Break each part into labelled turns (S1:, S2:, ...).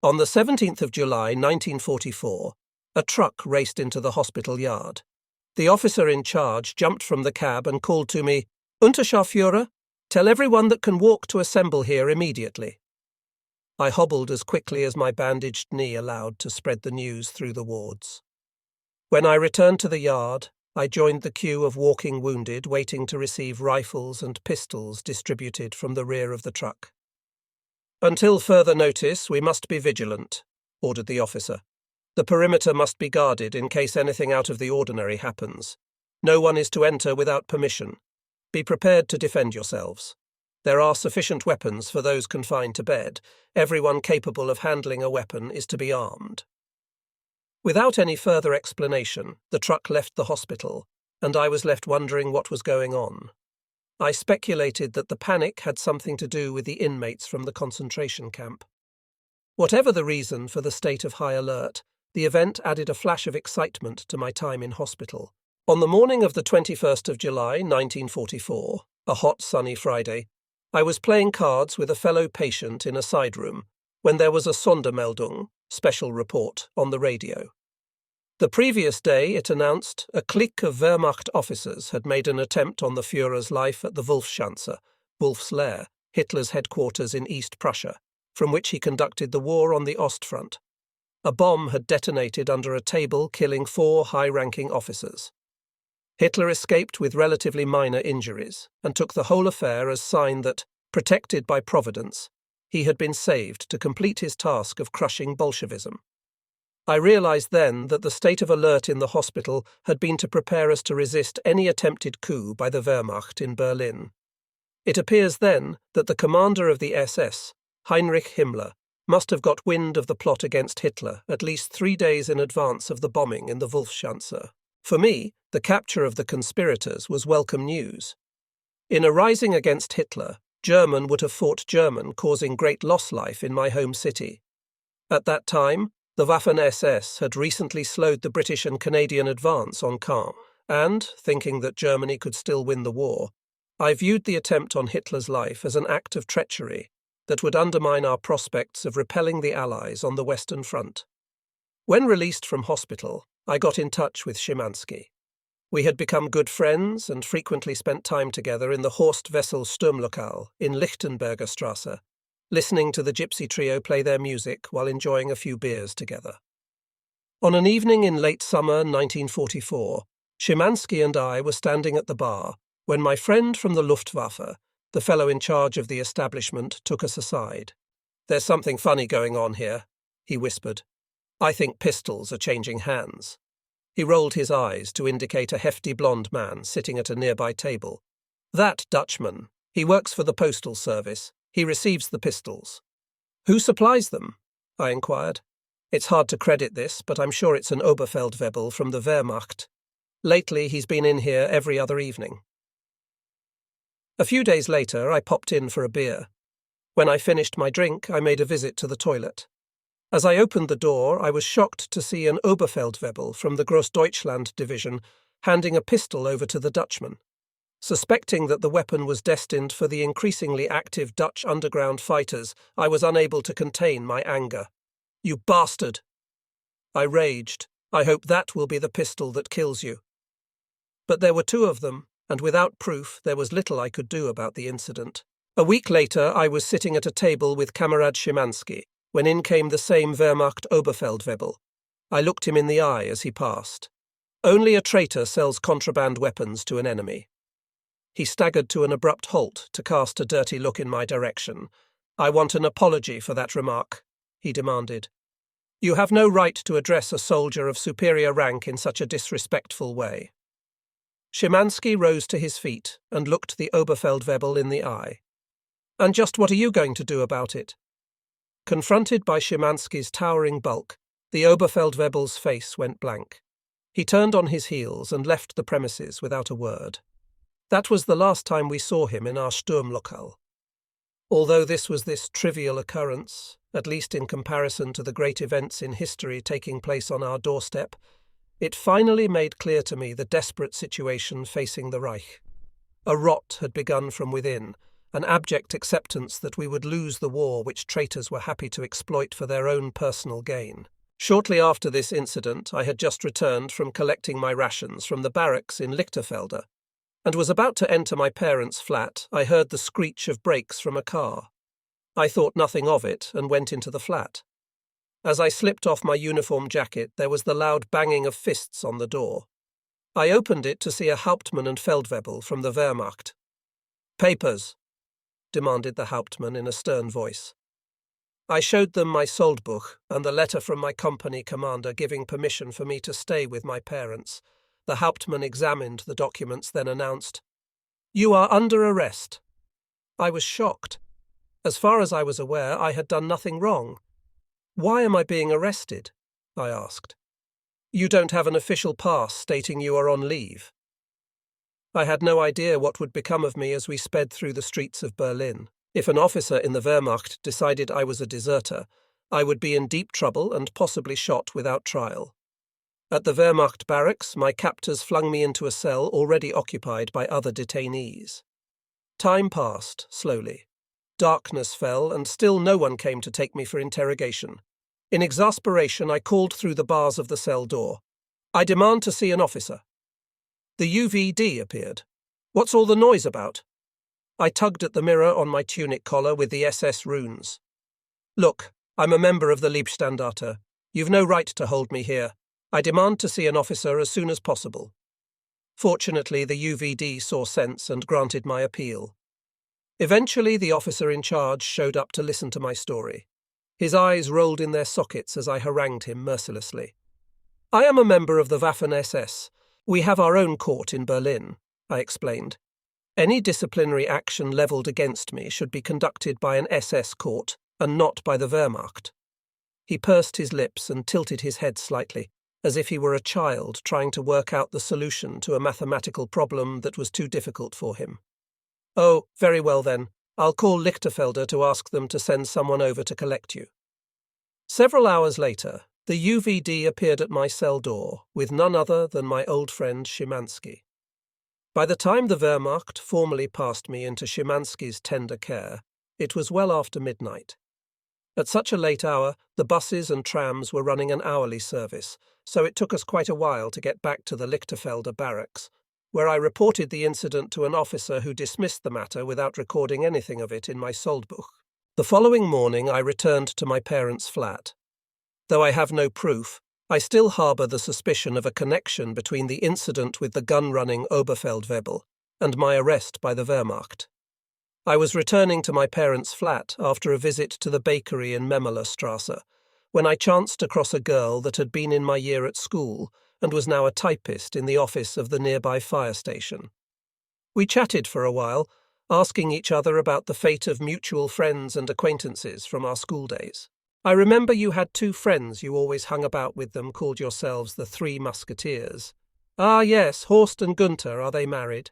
S1: On the 17th of July 1944, a truck raced into the hospital yard. The officer in charge jumped from the cab and called to me, "Unterscharführer, tell everyone that can walk to assemble here immediately." I hobbled as quickly as my bandaged knee allowed to spread the news through the wards. When I returned to the yard, I joined the queue of walking wounded waiting to receive rifles and pistols distributed from the rear of the truck. "Until further notice, we must be vigilant," ordered the officer. "The perimeter must be guarded in case anything out of the ordinary happens. No one is to enter without permission. Be prepared to defend yourselves. There are sufficient weapons for those confined to bed. Everyone capable of handling a weapon is to be armed." Without any further explanation, the truck left the hospital, and I was left wondering what was going on. I speculated that the panic had something to do with the inmates from the concentration camp. Whatever the reason for the state of high alert, the event added a flash of excitement to my time in hospital. On the morning of the 21st of July 1944, a hot sunny Friday, I was playing cards with a fellow patient in a side room when there was a Sondermeldung, special report, on the radio. The previous day, it announced, a clique of Wehrmacht officers had made an attempt on the Führer's life at the Wolfschanze, Wolf's Lair, Hitler's headquarters in East Prussia, from which he conducted the war on the Ostfront. A bomb had detonated under a table, killing 4 high-ranking officers. Hitler escaped with relatively minor injuries, and took the whole affair as sign that, protected by Providence, he had been saved to complete his task of crushing Bolshevism. I realized then that the state of alert in the hospital had been to prepare us to resist any attempted coup by the Wehrmacht in Berlin. It appears then that the commander of the SS, Heinrich Himmler, must have got wind of the plot against Hitler at least 3 days in advance of the bombing in the Wolfschanze. For me, the capture of the conspirators was welcome news. In a rising against Hitler, German would have fought German, causing great loss life in my home city. At that time, the Waffen-SS had recently slowed the British and Canadian advance on Caen, and, thinking that Germany could still win the war, I viewed the attempt on Hitler's life as an act of treachery that would undermine our prospects of repelling the Allies on the Western Front. When released from hospital, I got in touch with Szymanski. We had become good friends and frequently spent time together in the Horst Wessel Sturmlokal in Lichtenberger Strasse, listening to the Gypsy Trio play their music while enjoying a few beers together. On an evening in late summer 1944, Szymanski and I were standing at the bar when my friend from the Luftwaffe, the fellow in charge of the establishment, took us aside. "There's something funny going on here," he whispered. "I think pistols are changing hands." He rolled his eyes to indicate a hefty blond man sitting at a nearby table. "That Dutchman. He works for the postal service. He receives the pistols." "Who supplies them?" I inquired. "It's hard to credit this, but I'm sure it's an Oberfeldwebel from the Wehrmacht. Lately, he's been in here every other evening." A few days later, I popped in for a beer. When I finished my drink, I made a visit to the toilet. As I opened the door, I was shocked to see an Oberfeldwebel from the Großdeutschland division handing a pistol over to the Dutchman. Suspecting that the weapon was destined for the increasingly active Dutch underground fighters, I was unable to contain my anger. "You bastard!" I raged. "I hope that will be the pistol that kills you." But there were 2 of them, and without proof there was little I could do about the incident. A week later I was sitting at a table with Kamerad Szymanski, when in came the same Wehrmacht Oberfeldwebel. I looked him in the eye as he passed. Only a traitor sells contraband weapons to an enemy. He staggered to an abrupt halt to cast a dirty look in my direction. "I want an apology for that remark," he demanded. "You have no right to address a soldier of superior rank in such a disrespectful way." Szymanski rose to his feet and looked the Oberfeldwebel in the eye. "And just what are you going to do about it?" Confronted by Szymanski's towering bulk, the Oberfeldwebel's face went blank. He turned on his heels and left the premises without a word. That was the last time we saw him in our Sturmlokal. Although this trivial occurrence, at least in comparison to the great events in history taking place on our doorstep, it finally made clear to me the desperate situation facing the Reich. A rot had begun from within, an abject acceptance that we would lose the war which traitors were happy to exploit for their own personal gain. Shortly after this incident, I had just returned from collecting my rations from the barracks in Lichterfelde, and was about to enter my parents' flat. I heard the screech of brakes from a car. I thought nothing of it and went into the flat. As I slipped off my uniform jacket, there was the loud banging of fists on the door. I opened it to see a Hauptmann and Feldwebel from the Wehrmacht. "Papers," demanded the Hauptmann in a stern voice. I showed them my Soldbuch and the letter from my company commander giving permission for me to stay with my parents. The Hauptmann examined the documents, then announced, "You are under arrest." I was shocked. As far as I was aware, I had done nothing wrong. "Why am I being arrested?" I asked. "You don't have an official pass stating you are on leave." I had no idea what would become of me as we sped through the streets of Berlin. If an officer in the Wehrmacht decided I was a deserter, I would be in deep trouble and possibly shot without trial. At the Wehrmacht barracks, my captors flung me into a cell already occupied by other detainees. Time passed, slowly. Darkness fell, and still no one came to take me for interrogation. In exasperation, I called through the bars of the cell door. "I demand to see an officer." The UVD appeared. "What's all the noise about?" I tugged at the mirror on my tunic collar with the SS runes. "Look, I'm a member of the Liebstandarte. You've no right to hold me here. I demand to see an officer as soon as possible." Fortunately, the UVD saw sense and granted my appeal. Eventually, the officer in charge showed up to listen to my story. His eyes rolled in their sockets as I harangued him mercilessly. "I am a member of the Waffen-SS. We have our own court in Berlin," I explained. "Any disciplinary action levelled against me should be conducted by an SS court and not by the Wehrmacht." He pursed his lips and tilted his head slightly, as if he were a child trying to work out the solution to a mathematical problem that was too difficult for him. "Oh, very well then. I'll call Lichterfelde to ask them to send someone over to collect you." Several hours later, the UVD appeared at my cell door with none other than my old friend Szymanski. By the time the Wehrmacht formally passed me into Szymanski's tender care, it was well after midnight. At such a late hour, the buses and trams were running an hourly service, so it took us quite a while to get back to the Lichterfelde barracks, where I reported the incident to an officer who dismissed the matter without recording anything of it in my Soldbuch. The following morning I returned to my parents' flat. Though I have no proof, I still harbour the suspicion of a connection between the incident with the gun-running Oberfeldwebel and my arrest by the Wehrmacht. I was returning to my parents' flat after a visit to the bakery in Memmerstrasse, when I chanced across a girl that had been in my year at school and was now a typist in the office of the nearby fire station. We chatted for a while, asking each other about the fate of mutual friends and acquaintances from our school days. "I remember you had two friends you always hung about with them, called yourselves the Three Musketeers." "Ah, yes, Horst and Gunther. Are they married?"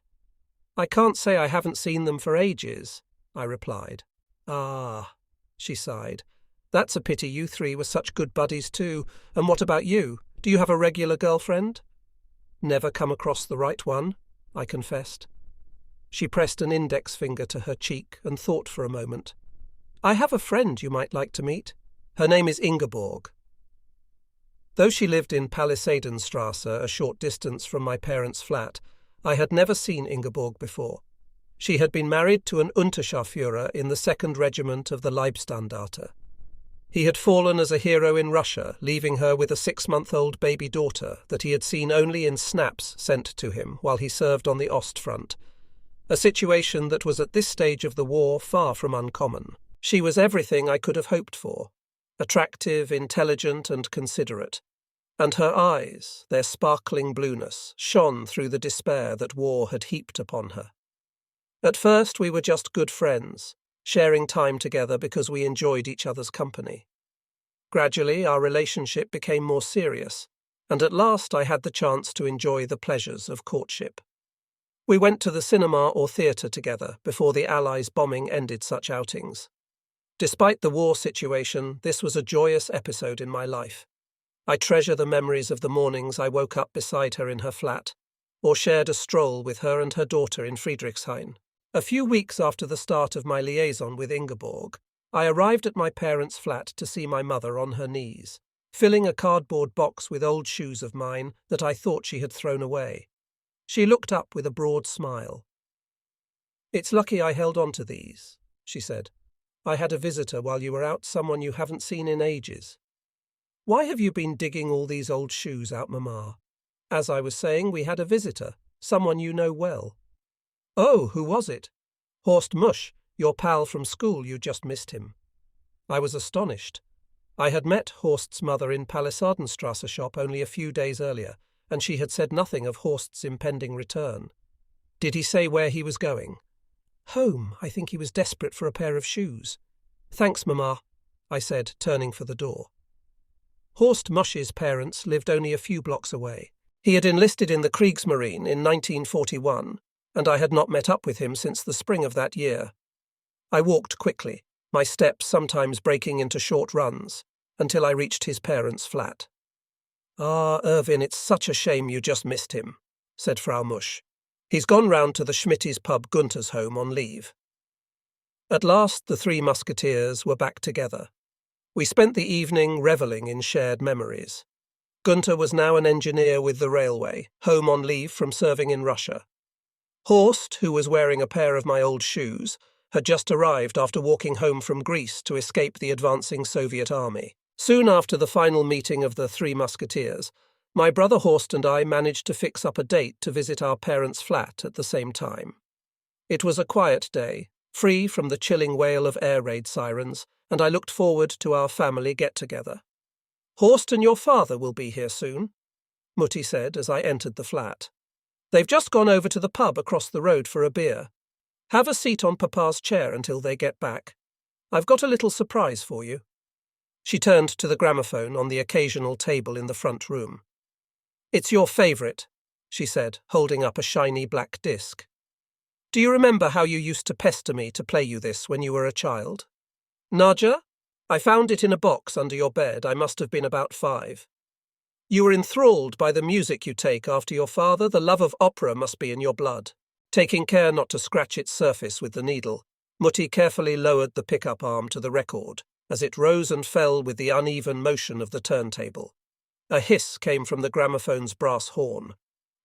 S1: "I can't say I haven't seen them for ages," I replied. "Ah," she sighed. "That's a pity you three were such good buddies too. And what about you? Do you have a regular girlfriend?" "Never come across the right one," I confessed. She pressed an index finger to her cheek and thought for a moment. "I have a friend you might like to meet. Her name is Ingeborg." Though she lived in Palisadenstrasse, a short distance from my parents' flat, I had never seen Ingeborg before. She had been married to an Unterscharführer in the 2nd Regiment of the Leibstandarte. He had fallen as a hero in Russia, leaving her with a 6-month-old baby daughter that he had seen only in snaps sent to him while he served on the Ostfront, a situation that was at this stage of the war far from uncommon. She was everything I could have hoped for, attractive, intelligent, and considerate, and her eyes, their sparkling blueness, shone through the despair that war had heaped upon her. At first we were just good friends, sharing time together because we enjoyed each other's company. Gradually, our relationship became more serious, and at last I had the chance to enjoy the pleasures of courtship. We went to the cinema or theatre together before the Allies' bombing ended such outings. Despite the war situation, this was a joyous episode in my life. I treasure the memories of the mornings I woke up beside her in her flat, or shared a stroll with her and her daughter in Friedrichshain. A few weeks after the start of my liaison with Ingeborg, I arrived at my parents' flat to see my mother on her knees, filling a cardboard box with old shoes of mine that I thought she had thrown away. She looked up with a broad smile. "It's lucky I held on to these," she said. "I had a visitor while you were out, someone you haven't seen in ages." "Why have you been digging all these old shoes out, Mama?" "As I was saying, we had a visitor, someone you know well." "Oh, who was it?" "Horst Musch, your pal from school. You just missed him." I was astonished. I had met Horst's mother in Palisadenstrasse shop only a few days earlier, and she had said nothing of Horst's impending return. "Did he say where he was going?" "Home. I think he was desperate for a pair of shoes." "Thanks, Mama," I said, turning for the door. Horst Musch's parents lived only a few blocks away. He had enlisted in the Kriegsmarine in 1941, and I had not met up with him since the spring of that year. I walked quickly, my steps sometimes breaking into short runs, until I reached his parents' flat. "Ah, Irvin, it's such a shame you just missed him," said Frau Musch. "He's gone round to the Schmitty's pub Gunther's home on leave." At last the three musketeers were back together. We spent the evening revelling in shared memories. Gunther was now an engineer with the railway, home on leave from serving in Russia. Horst, who was wearing a pair of my old shoes, had just arrived after walking home from Greece to escape the advancing Soviet army. Soon after the final meeting of the Three Musketeers, my brother Horst and I managed to fix up a date to visit our parents' flat at the same time. It was a quiet day, free from the chilling wail of air raid sirens, and I looked forward to our family get-together. "Horst and your father will be here soon," Mutti said as I entered the flat. "They've just gone over to the pub across the road for a beer. Have a seat on Papa's chair until they get back. I've got a little surprise for you." She turned to the gramophone on the occasional table in the front room. "It's your favourite," she said, holding up a shiny black disc. "Do you remember how you used to pester me to play you this when you were a child?" "Nadja? I found it in a box under your bed. I must have been about 5. You were enthralled by the music you take after your father. The love of opera must be in your blood." Taking care not to scratch its surface with the needle, Mutti carefully lowered the pickup arm to the record as it rose and fell with the uneven motion of the turntable. A hiss came from the gramophone's brass horn.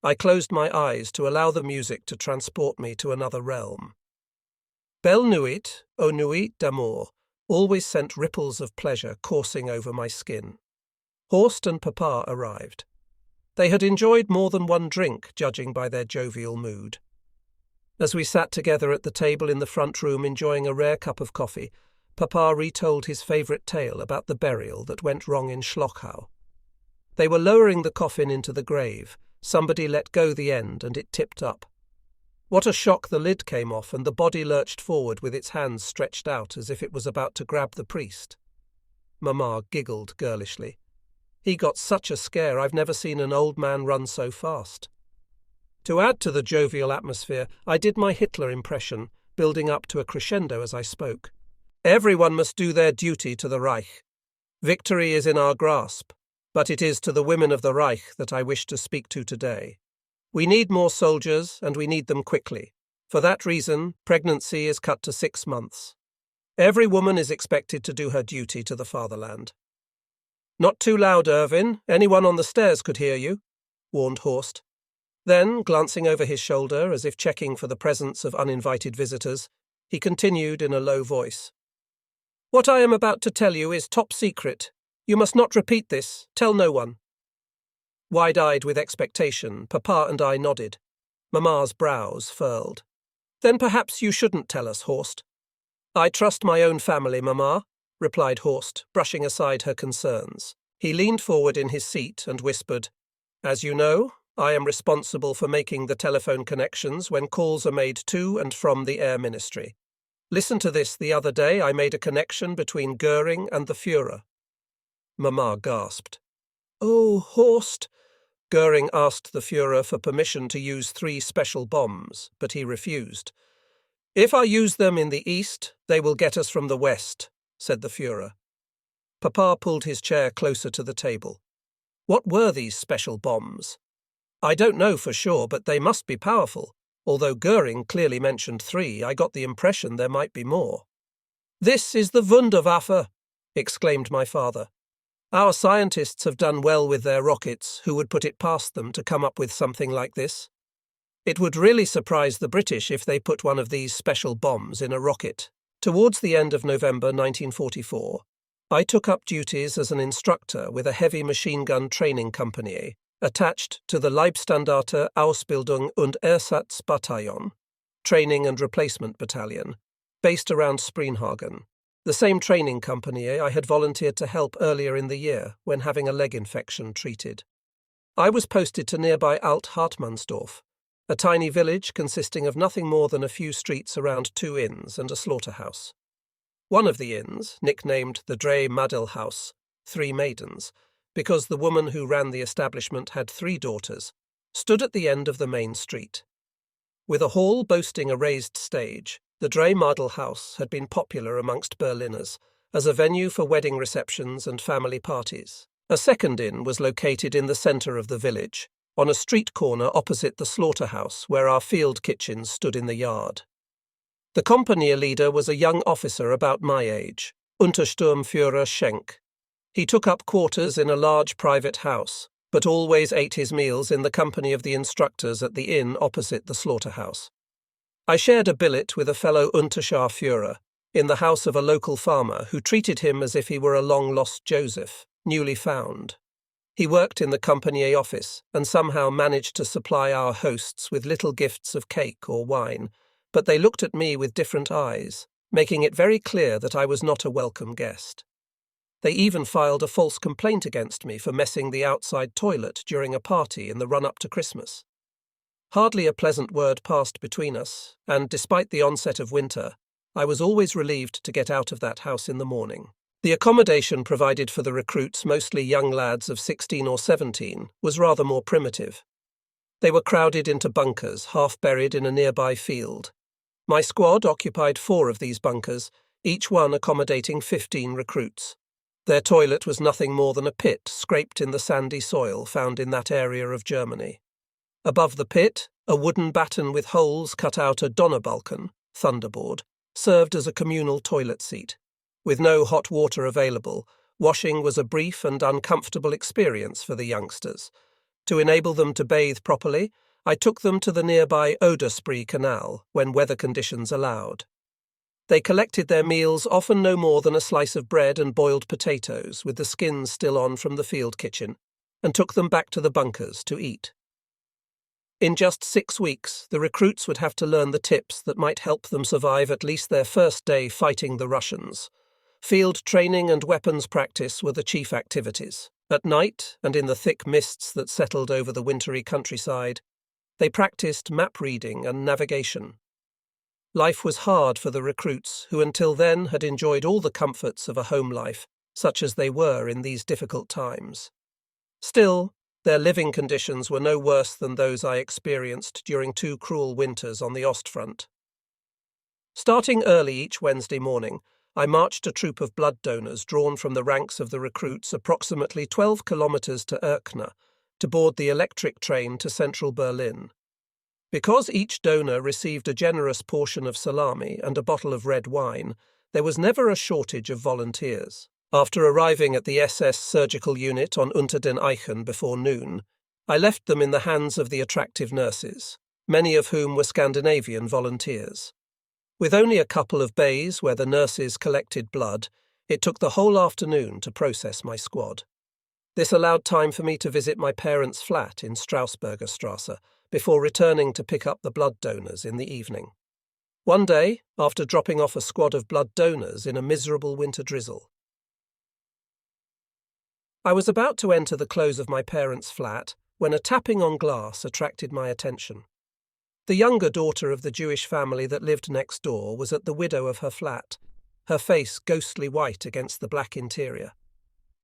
S1: I closed my eyes to allow the music to transport me to another realm. Belle Nuit, ô nuit d'amour, always sent ripples of pleasure coursing over my skin. Horst and Papa arrived. They had enjoyed more than one drink, judging by their jovial mood. As we sat together at the table in the front room enjoying a rare cup of coffee, Papa retold his favourite tale about the burial that went wrong in Schlockau. They were lowering the coffin into the grave. Somebody let go the end and it tipped up. What a shock the lid came off and the body lurched forward with its hands stretched out as if it was about to grab the priest. Mama giggled girlishly. "He got such a scare. I've never seen an old man run so fast." To add to the jovial atmosphere, I did my Hitler impression, building up to a crescendo as I spoke. "Everyone must do their duty to the Reich. Victory is in our grasp, but it is to the women of the Reich that I wish to speak to today. We need more soldiers, and we need them quickly. For that reason, pregnancy is cut to 6 months. Every woman is expected to do her duty to the fatherland." "Not too loud, Irvin. Anyone on the stairs could hear you," warned Horst. Then, glancing over his shoulder as if checking for the presence of uninvited visitors, he continued in a low voice. "What I am about to tell you is top secret. You must not repeat this. Tell no one." Wide-eyed with expectation, Papa and I nodded. Mama's brows furled. "Then perhaps you shouldn't tell us, Horst." "I trust my own family, Mama," replied Horst, brushing aside her concerns. He leaned forward in his seat and whispered, "As you know, I am responsible for making the telephone connections when calls are made to and from the Air Ministry. Listen to this. The other day I made a connection between Goering and the Führer." Mama gasped. "Oh, Horst." Goering asked the Führer for permission to use 3 special bombs, but he refused. "If I use them in the east, they will get us from the west," said the Führer. Papa pulled his chair closer to the table. "What were these special bombs?" "I don't know for sure, but they must be powerful. Although Goering clearly mentioned 3, I got the impression there might be more. "This is the Wunderwaffe," exclaimed my father. "Our scientists have done well with their rockets. Who would put it past them to come up with something like this? It would really surprise the British if they put one of these special bombs in a rocket." Towards the end of November 1944, I took up duties as an instructor with a heavy machine gun training company attached to the Leibstandarte Ausbildung und Ersatzbataillon, Training and Replacement Battalion, based around Spreenhagen, the same training company I had volunteered to help earlier in the year when having a leg infection treated. I was posted to nearby Alt-Hartmannsdorf, a tiny village consisting of nothing more than a few streets around 2 inns and a slaughterhouse. One of the inns, nicknamed the Drei Madelhaus, 3 Maidens, because the woman who ran the establishment had 3 daughters, stood at the end of the main street. With a hall boasting a raised stage, the Drei Madelhaus had been popular amongst Berliners as a venue for wedding receptions and family parties. A second inn was located in the centre of the village, on a street corner opposite the slaughterhouse where our field kitchens stood in the yard. The company leader was a young officer about my age, Untersturmführer Schenk. He took up quarters in a large private house, but always ate his meals in the company of the instructors at the inn opposite the slaughterhouse. I shared a billet with a fellow Unterscharführer in the house of a local farmer who treated him as if he were a long-lost Joseph, newly found. He worked in the company office and somehow managed to supply our hosts with little gifts of cake or wine, but they looked at me with different eyes, making it very clear that I was not a welcome guest. They even filed a false complaint against me for messing the outside toilet during a party in the run-up to Christmas. Hardly a pleasant word passed between us, and despite the onset of winter, I was always relieved to get out of that house in the morning. The accommodation provided for the recruits, mostly young lads of 16 or 17, was rather more primitive. They were crowded into bunkers, half buried in a nearby field. My squad occupied 4 of these bunkers, each one accommodating 15 recruits. Their toilet was nothing more than a pit scraped in the sandy soil found in that area of Germany. Above the pit, a wooden batten with holes cut out a Donnerbalken, thunderboard, served as a communal toilet seat. With no hot water available, washing was a brief and uncomfortable experience for the youngsters. To enable them to bathe properly, I took them to the nearby Oderspree Canal when weather conditions allowed. They collected their meals, often no more than a slice of bread and boiled potatoes with the skins still on from the field kitchen, and took them back to the bunkers to eat. In just 6 weeks, the recruits would have to learn the tips that might help them survive at least their first day fighting the Russians. Field training and weapons practice were the chief activities. At night, and in the thick mists that settled over the wintry countryside, they practiced map reading and navigation. Life was hard for the recruits, who until then had enjoyed all the comforts of a home life, such as they were in these difficult times. Still, their living conditions were no worse than those I experienced during 2 cruel winters on the Ostfront. Starting early each Wednesday morning, I marched a troop of blood donors drawn from the ranks of the recruits approximately 12 kilometers to Erkner to board the electric train to central Berlin. Because each donor received a generous portion of salami and a bottle of red wine, there was never a shortage of volunteers. After arriving at the SS surgical unit on Unter den Eichen before noon, I left them in the hands of the attractive nurses, many of whom were Scandinavian volunteers. With only a couple of bays where the nurses collected blood, it took the whole afternoon to process my squad. This allowed time for me to visit my parents' flat in Strausberger Strasse before returning to pick up the blood donors in the evening. One day, after dropping off a squad of blood donors in a miserable winter drizzle, I was about to enter the close of my parents' flat when a tapping on glass attracted my attention. The younger daughter of the Jewish family that lived next door was at the window of her flat, her face ghostly white against the black interior.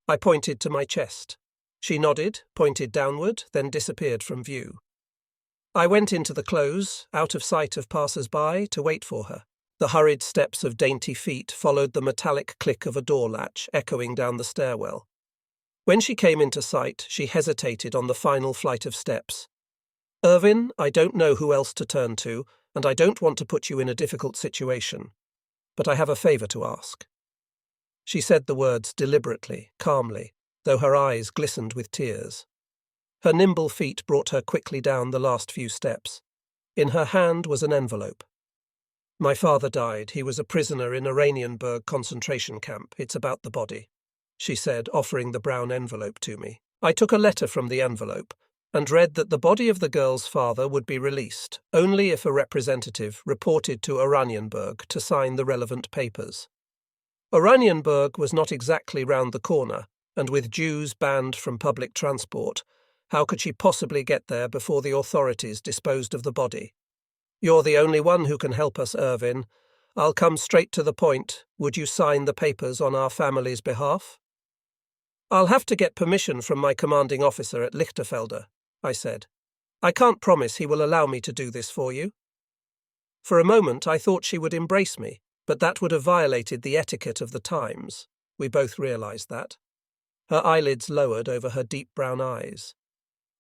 S1: I pointed to my chest. She nodded, pointed downward, then disappeared from view. I went into the close, out of sight of passers-by, to wait for her. The hurried steps of dainty feet followed the metallic click of a door latch echoing down the stairwell. When she came into sight, she hesitated on the final flight of steps. Irvin, I don't know who else to turn to, and I don't want to put you in a difficult situation, but I have a favor to ask. She said the words deliberately, calmly, though her eyes glistened with tears. Her nimble feet brought her quickly down the last few steps. In her hand was an envelope. My father died. He was a prisoner in Oranienburg concentration camp. It's about the body, she said, offering the brown envelope to me. I took a letter from the envelope and read that the body of the girl's father would be released only if a representative reported to Oranienburg to sign the relevant papers. Oranienburg was not exactly round the corner, and with Jews banned from public transport, how could she possibly get there before the authorities disposed of the body? You're the only one who can help us, Irvin. I'll come straight to the point. Would you sign the papers on our family's behalf? I'll have to get permission from my commanding officer at Lichterfelde, I said. I can't promise he will allow me to do this for you. For a moment I thought she would embrace me, but that would have violated the etiquette of the times. We both realized that. Her eyelids lowered over her deep brown eyes.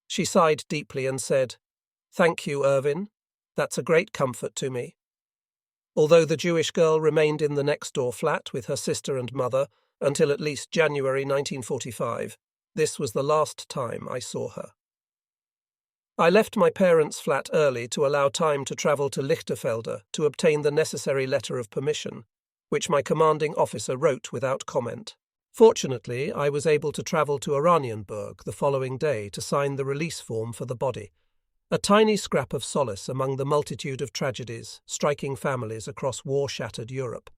S1: She sighed deeply and said, "Thank you, Irvin. That's a great comfort to me." Although the Jewish girl remained in the next-door flat with her sister and mother until at least January 1945, this was the last time I saw her. I left my parents' flat early to allow time to travel to Lichterfelde to obtain the necessary letter of permission, which my commanding officer wrote without comment. Fortunately, I was able to travel to Oranienburg the following day to sign the release form for the body, a tiny scrap of solace among the multitude of tragedies striking families across war-shattered Europe.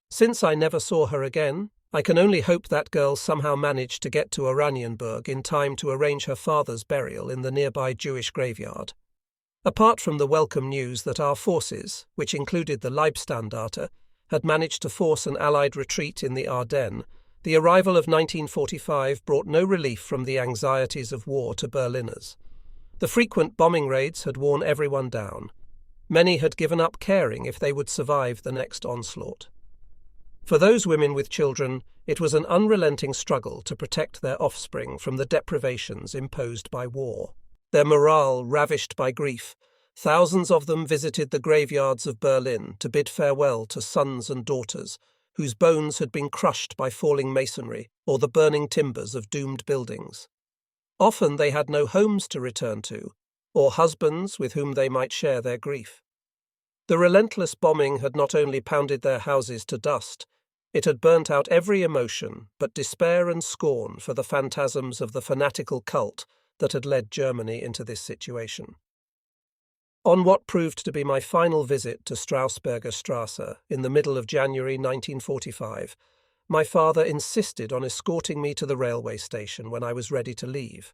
S1: Since I never saw her again, I can only hope that girl somehow managed to get to Oranienburg in time to arrange her father's burial in the nearby Jewish graveyard. Apart from the welcome news that our forces, which included the Leibstandarte, had managed to force an Allied retreat in the Ardennes, the arrival of 1945 brought no relief from the anxieties of war to Berliners. The frequent bombing raids had worn everyone down. Many had given up caring if they would survive the next onslaught. For those women with children, it was an unrelenting struggle to protect their offspring from the deprivations imposed by war. Their morale ravished by grief, thousands of them visited the graveyards of Berlin to bid farewell to sons and daughters whose bones had been crushed by falling masonry or the burning timbers of doomed buildings. Often they had no homes to return to, or husbands with whom they might share their grief. The relentless bombing had not only pounded their houses to dust, it had burnt out every emotion but despair and scorn for the phantasms of the fanatical cult that had led Germany into this situation. On what proved to be my final visit to Strausberger Strasse in the middle of January 1945, my father insisted on escorting me to the railway station when I was ready to leave.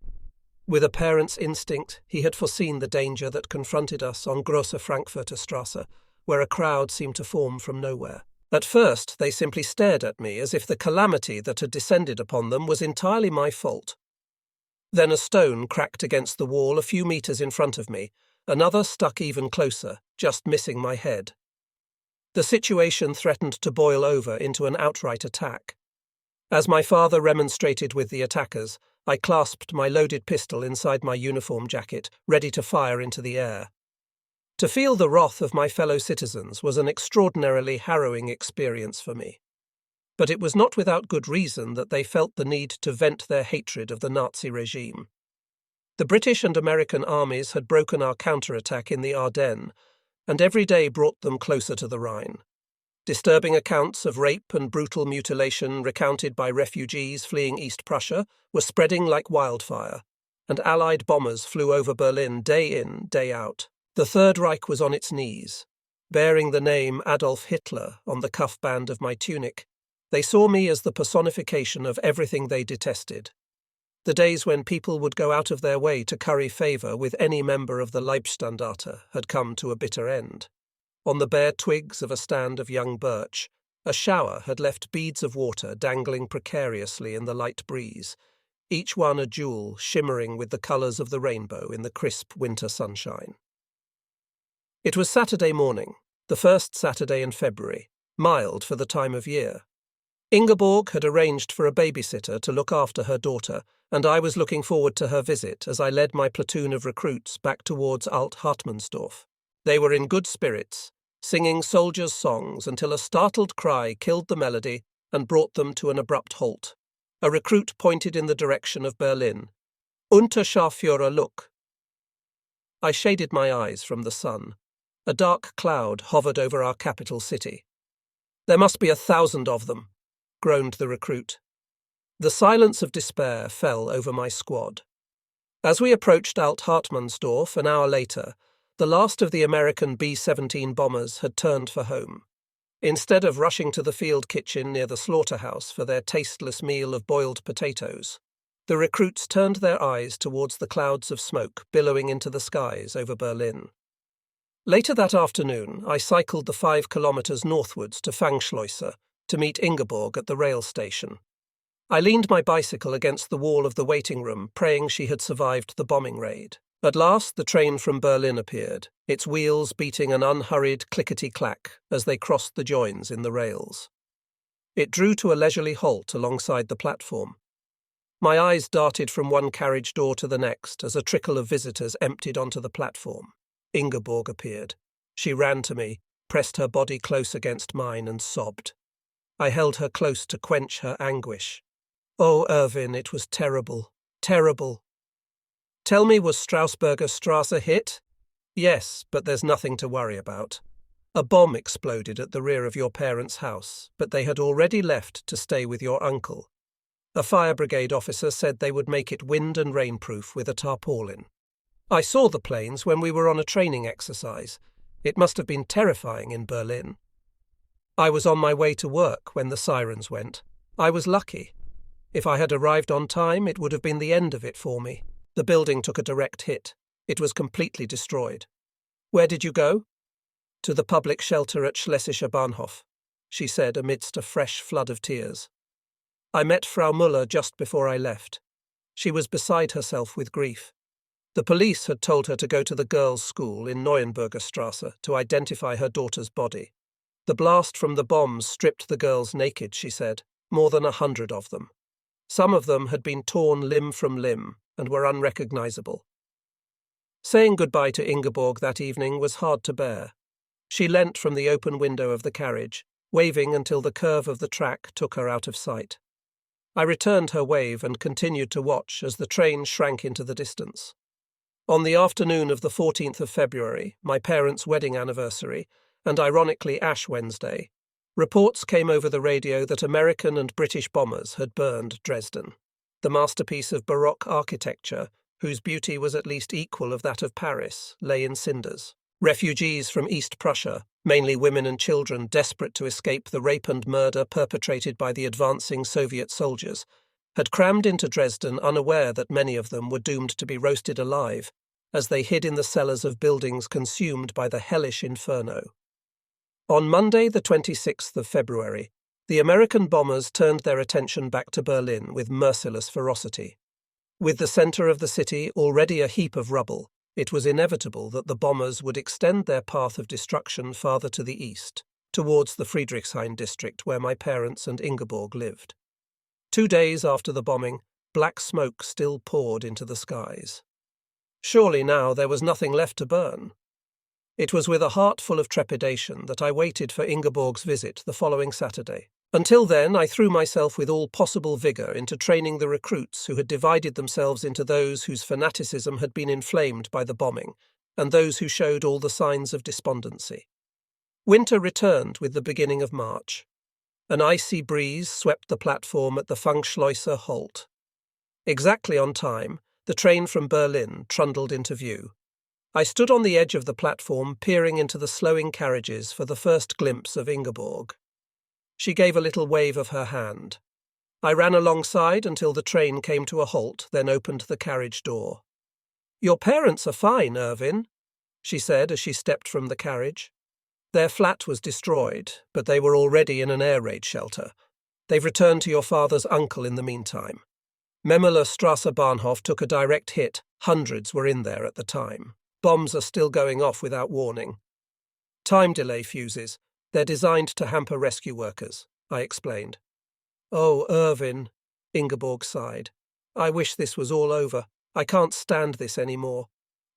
S1: With a parent's instinct, he had foreseen the danger that confronted us on Grosse Frankfurter Strasse, where a crowd seemed to form from nowhere. At first, they simply stared at me as if the calamity that had descended upon them was entirely my fault. Then a stone cracked against the wall a few meters in front of me, another stuck even closer, just missing my head. The situation threatened to boil over into an outright attack. As my father remonstrated with the attackers, I clasped my loaded pistol inside my uniform jacket, ready to fire into the air. To feel the wrath of my fellow citizens was an extraordinarily harrowing experience for me. But it was not without good reason that they felt the need to vent their hatred of the Nazi regime. The British and American armies had broken our counterattack in the Ardennes, and every day brought them closer to the Rhine. Disturbing accounts of rape and brutal mutilation recounted by refugees fleeing East Prussia were spreading like wildfire, and Allied bombers flew over Berlin day in, day out. The Third Reich was on its knees. Bearing the name Adolf Hitler on the cuff band of my tunic, they saw me as the personification of everything they detested. The days when people would go out of their way to curry favour with any member of the Leibstandarte had come to a bitter end. On the bare twigs of a stand of young birch, a shower had left beads of water dangling precariously in the light breeze, each one a jewel shimmering with the colours of the rainbow in the crisp winter sunshine. It was Saturday morning, the first Saturday in February, mild for the time of year. Ingeborg had arranged for a babysitter to look after her daughter, and I was looking forward to her visit as I led my platoon of recruits back towards Alt-Hartmannsdorf. They were in good spirits, singing soldiers' songs until a startled cry killed the melody and brought them to an abrupt halt. A recruit pointed in the direction of Berlin. Unterscharführer, look. I shaded my eyes from the sun. A dark cloud hovered over our capital city. There must be 1,000 of them, groaned the recruit. The silence of despair fell over my squad. As we approached Alt-Hartmannsdorf an hour later, the last of the American B-17 bombers had turned for home. Instead of rushing to the field kitchen near the slaughterhouse for their tasteless meal of boiled potatoes, the recruits turned their eyes towards the clouds of smoke billowing into the skies over Berlin. Later that afternoon, I cycled the 5 kilometers northwards to Fangschleuse to meet Ingeborg at the rail station. I leaned my bicycle against the wall of the waiting room, praying she had survived the bombing raid. At last, the train from Berlin appeared, its wheels beating an unhurried clickety-clack as they crossed the joins in the rails. It drew to a leisurely halt alongside the platform. My eyes darted from one carriage door to the next as a trickle of visitors emptied onto the platform. Ingeborg appeared. She ran to me, pressed her body close against mine and sobbed. I held her close to quench her anguish. Oh, Erwin, it was terrible, terrible. Tell me, was Strausberger Strasse hit? Yes, but there's nothing to worry about. A bomb exploded at the rear of your parents' house, but they had already left to stay with your uncle. A fire brigade officer said they would make it wind and rainproof with a tarpaulin. I saw the planes when we were on a training exercise. It must have been terrifying in Berlin. I was on my way to work when the sirens went. I was lucky. If I had arrived on time, it would have been the end of it for me. The building took a direct hit. It was completely destroyed. Where did you go? To the public shelter at Schlesischer Bahnhof, she said amidst a fresh flood of tears. I met Frau Müller just before I left. She was beside herself with grief. The police had told her to go to the girls' school in Neuenburger Strasse to identify her daughter's body. The blast from the bombs stripped the girls naked, she said, more than 100 of them. Some of them had been torn limb from limb and were unrecognizable. Saying goodbye to Ingeborg that evening was hard to bear. She leant from the open window of the carriage, waving until the curve of the track took her out of sight. I returned her wave and continued to watch as the train shrank into the distance. On the afternoon of the 14th of February, my parents' wedding anniversary, and ironically Ash Wednesday, reports came over the radio that American and British bombers had burned Dresden, the masterpiece of Baroque architecture, whose beauty was at least equal of that of Paris, lay in cinders. Refugees from East Prussia, mainly women and children desperate to escape the rape and murder perpetrated by the advancing Soviet soldiers, had crammed into Dresden unaware that many of them were doomed to be roasted alive, as they hid in the cellars of buildings consumed by the hellish inferno. On Monday, the 26th of February, the American bombers turned their attention back to Berlin with merciless ferocity. With the centre of the city already a heap of rubble, it was inevitable that the bombers would extend their path of destruction farther to the east, towards the Friedrichshain district where my parents and Ingeborg lived. 2 days after the bombing, black smoke still poured into the skies. Surely now there was nothing left to burn. It was with a heart full of trepidation that I waited for Ingeborg's visit the following Saturday. Until then, I threw myself with all possible vigour into training the recruits who had divided themselves into those whose fanaticism had been inflamed by the bombing, and those who showed all the signs of despondency. Winter returned with the beginning of March. An icy breeze swept the platform at the Fangschleuse halt. Exactly on time, the train from Berlin trundled into view. I stood on the edge of the platform, peering into the slowing carriages for the first glimpse of Ingeborg. She gave a little wave of her hand. I ran alongside until the train came to a halt, then opened the carriage door. "Your parents are fine, Erwin," she said as she stepped from the carriage. "Their flat was destroyed, but they were already in an air raid shelter. They've returned to your father's uncle in the meantime. Memoirs Bahnhof took a direct hit. Hundreds were in there at the time. Bombs are still going off without warning. Time delay fuses. They're designed to hamper rescue workers," I explained. Oh, Irvin, Ingeborg sighed. I wish this was all over. I can't stand this any more.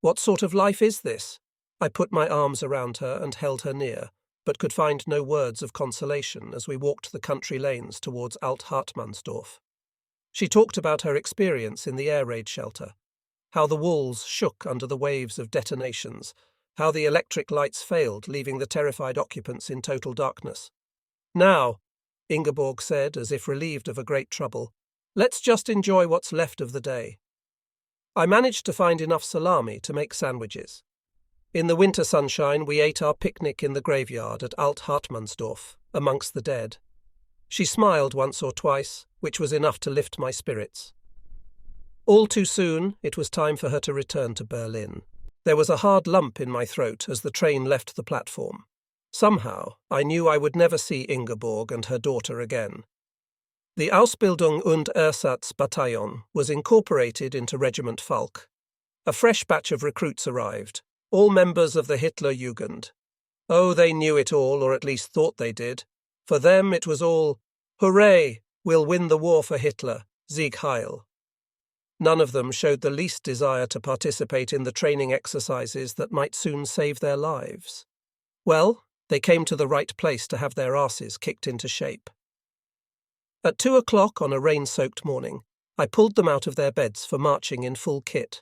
S1: What sort of life is this? I put my arms around her and held her near, but could find no words of consolation as we walked the country lanes towards Alt-Hartmannsdorf. She talked about her experience in the air raid shelter, how the walls shook under the waves of detonations, how the electric lights failed, leaving the terrified occupants in total darkness. Now, Ingeborg said, as if relieved of a great trouble, let's just enjoy what's left of the day. I managed to find enough salami to make sandwiches. In the winter sunshine, we ate our picnic in the graveyard at Alt-Hartmannsdorf, amongst the dead. She smiled once or twice, which was enough to lift my spirits. All too soon, it was time for her to return to Berlin. There was a hard lump in my throat as the train left the platform. Somehow, I knew I would never see Ingeborg and her daughter again. The Ausbildung und Ersatzbataillon was incorporated into Regiment Falk. A fresh batch of recruits arrived, all members of the Hitlerjugend. Oh, they knew it all, or at least thought they did. For them it was all, hooray, we'll win the war for Hitler, Sieg Heil. None of them showed the least desire to participate in the training exercises that might soon save their lives. Well, they came to the right place to have their arses kicked into shape. At 2 o'clock on a rain-soaked morning, I pulled them out of their beds for marching in full kit.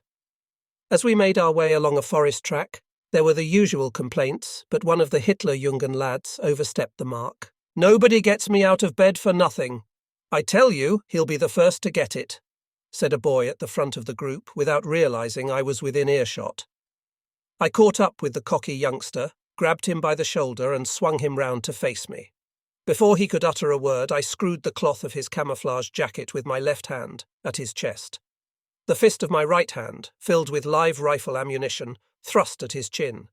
S1: As we made our way along a forest track, there were the usual complaints, but one of the Hitlerjugend lads overstepped the mark. "Nobody gets me out of bed for nothing. I tell you, he'll be the first to get it," said a boy at the front of the group without realizing I was within earshot. I caught up with the cocky youngster, grabbed him by the shoulder and swung him round to face me. Before he could utter a word, I screwed the cloth of his camouflage jacket with my left hand at his chest. The fist of my right hand, filled with live rifle ammunition, thrust at his chin.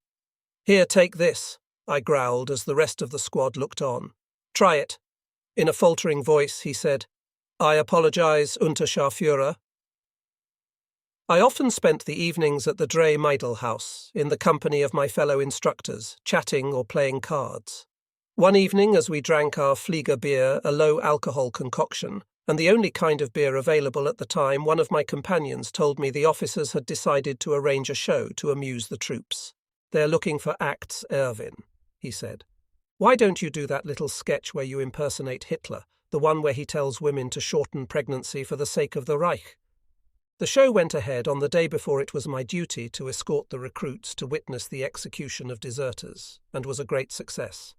S1: "Here, take this," I growled as the rest of the squad looked on. "Try it." In a faltering voice, he said, "I apologize, Unterscharführer." I often spent the evenings at the Drei Meidl house, in the company of my fellow instructors, chatting or playing cards. One evening, as we drank our Flieger beer, a low-alcohol concoction, and the only kind of beer available at the time, one of my companions told me the officers had decided to arrange a show to amuse the troops. "They're looking for acts, Erwin," he said. "Why don't you do that little sketch where you impersonate Hitler, the one where he tells women to shorten pregnancy for the sake of the Reich?" The show went ahead on the day before it was my duty to escort the recruits to witness the execution of deserters, and was a great success.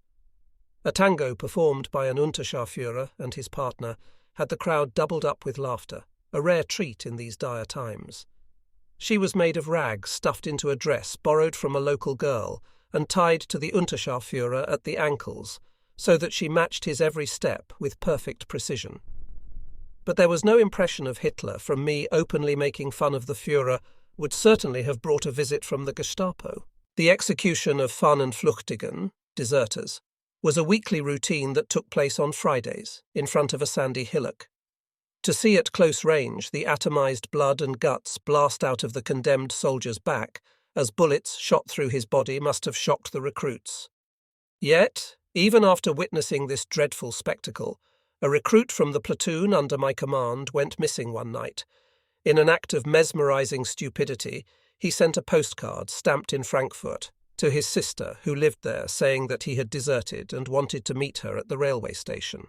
S1: A tango performed by an Unterscharführer and his partner had the crowd doubled up with laughter, a rare treat in these dire times. She was made of rags stuffed into a dress borrowed from a local girl and tied to the Unterscharführer at the ankles, so that she matched his every step with perfect precision. But there was no impression of Hitler from me openly making fun of the Führer would certainly have brought a visit from the Gestapo. The execution of Fahnenflüchtigen, deserters, was a weekly routine that took place on Fridays, in front of a sandy hillock. To see at close range the atomized blood and guts blast out of the condemned soldier's back as bullets shot through his body must have shocked the recruits. Yet, even after witnessing this dreadful spectacle, a recruit from the platoon under my command went missing one night. In an act of mesmerizing stupidity, he sent a postcard stamped in Frankfurt to his sister, who lived there, saying that he had deserted and wanted to meet her at the railway station.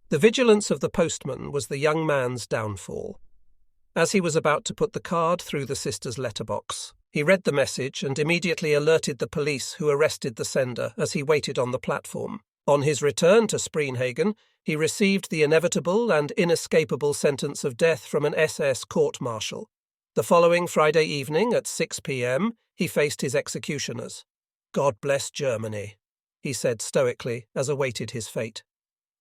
S1: The vigilance of the postman was the young man's downfall. As he was about to put the card through the sister's letterbox, he read the message and immediately alerted the police, who arrested the sender as he waited on the platform. On his return to Spreenhagen, he received the inevitable and inescapable sentence of death from an SS court-martial. The following Friday evening at 6 p.m, he faced his executioners. "God bless Germany," he said stoically as awaited his fate.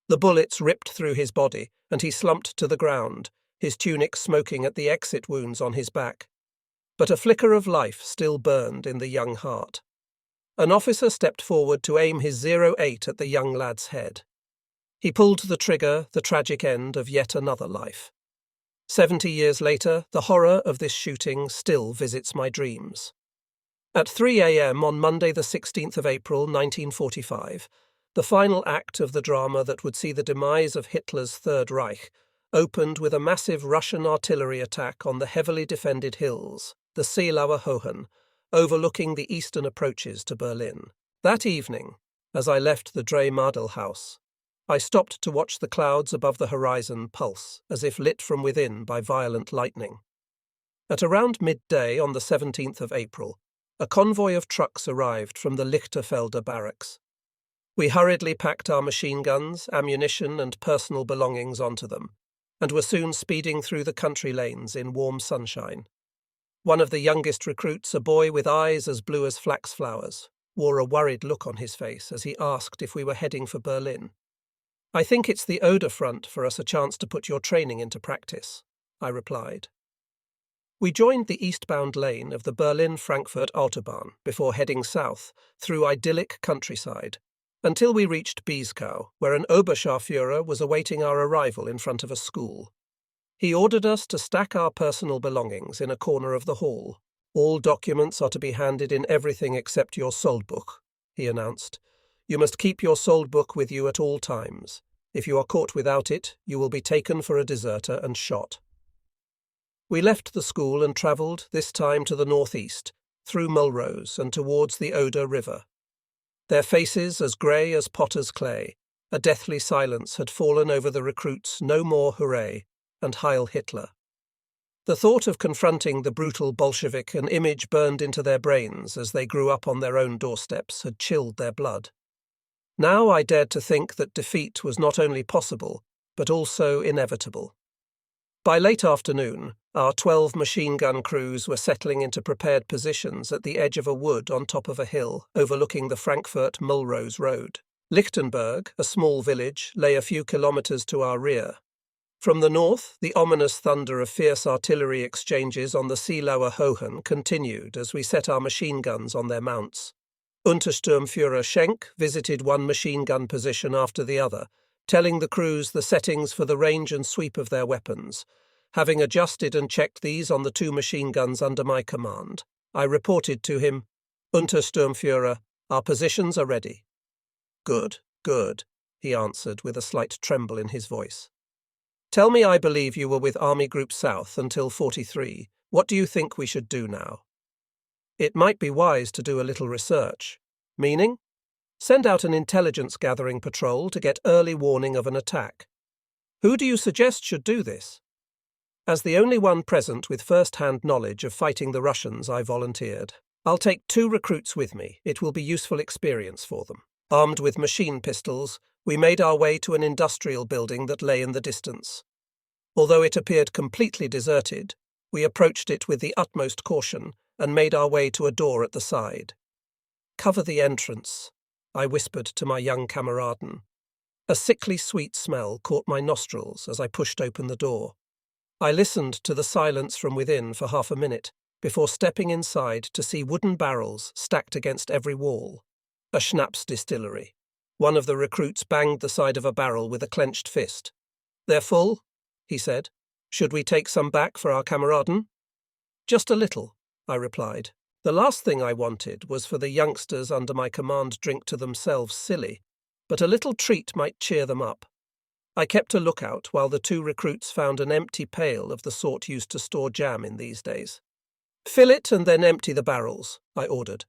S1: The bullets ripped through his body, and he slumped to the ground, his tunic smoking at the exit wounds on his back. But a flicker of life still burned in the young heart. An officer stepped forward to aim his .08 at the young lad's head. He pulled the trigger, the tragic end of yet another life. 70 years later, the horror of this shooting still visits my dreams. At 3 a.m. on Monday the 16th of April, 1945, The final act of the drama that would see the demise of Hitler's Third Reich opened with a massive Russian artillery attack on the heavily defended hills, the Seelauer Höhen, overlooking the eastern approaches to Berlin. That evening, as I left the Dreh Madel house, I stopped to watch the clouds above the horizon pulse, as if lit from within by violent lightning. At around midday on the 17th of April, a convoy of trucks arrived from the Lichterfelder barracks. We hurriedly packed our machine guns, ammunition, and personal belongings onto them, and were soon speeding through the country lanes in warm sunshine. One of the youngest recruits, a boy with eyes as blue as flax flowers, wore a worried look on his face as he asked if we were heading for Berlin. "I think it's the Oder front for us a chance to put your training into practice," I replied. We joined the eastbound lane of the Berlin-Frankfurt Autobahn before heading south through idyllic countryside, until we reached Bieskau, where an Oberscharführer was awaiting our arrival in front of a school. He ordered us to stack our personal belongings in a corner of the hall. "All documents are to be handed in, everything except your Soldbuch," he announced. "You must keep your Soldbuch with you at all times. If you are caught without it, you will be taken for a deserter and shot." We left the school and travelled, this time to the northeast, through Mulrose and towards the Oder River. Their faces as grey as potter's clay, a deathly silence had fallen over the recruits' "No more hooray" and "Heil Hitler." The thought of confronting the brutal Bolshevik, an image burned into their brains as they grew up on their own doorsteps, had chilled their blood. Now I dared to think that defeat was not only possible, but also inevitable. By late afternoon, our 12 machine gun crews were settling into prepared positions at the edge of a wood on top of a hill overlooking the Frankfurt-Mulrose road. Lichtenberg, a small village, lay a few kilometres to our rear. From the north, the ominous thunder of fierce artillery exchanges on the Seelauer Höhen continued as we set our machine guns on their mounts. Untersturmführer Schenk visited one machine gun position after the other, telling the crews the settings for the range and sweep of their weapons. Having adjusted and checked these on the 2 machine guns under my command, I reported to him, "Untersturmführer, our positions are ready." "Good, good," he answered with a slight tremble in his voice. "Tell me, I believe you were with Army Group South until 43. What do you think we should do now?" "It might be wise to do a little research." "Meaning?" "Send out an intelligence-gathering patrol to get early warning of an attack." "Who do you suggest should do this?" As the only one present with first-hand knowledge of fighting the Russians, I volunteered. "I'll take 2 recruits with me. It will be useful experience for them." Armed with machine pistols, we made our way to an industrial building that lay in the distance. Although it appeared completely deserted, we approached it with the utmost caution and made our way to a door at the side. "Cover the entrance," I whispered to my young Kameraden. A sickly sweet smell caught my nostrils as I pushed open the door. I listened to the silence from within for half a minute before stepping inside to see wooden barrels stacked against every wall. A schnapps distillery. One of the recruits banged the side of a barrel with a clenched fist. "They're full," he said. "Should we take some back for our Kameraden?" "Just a little," I replied. The last thing I wanted was for the youngsters under my command drink to themselves silly, but a little treat might cheer them up. I kept a lookout while the 2 recruits found an empty pail of the sort used to store jam in these days. "Fill it and then empty the barrels," I ordered.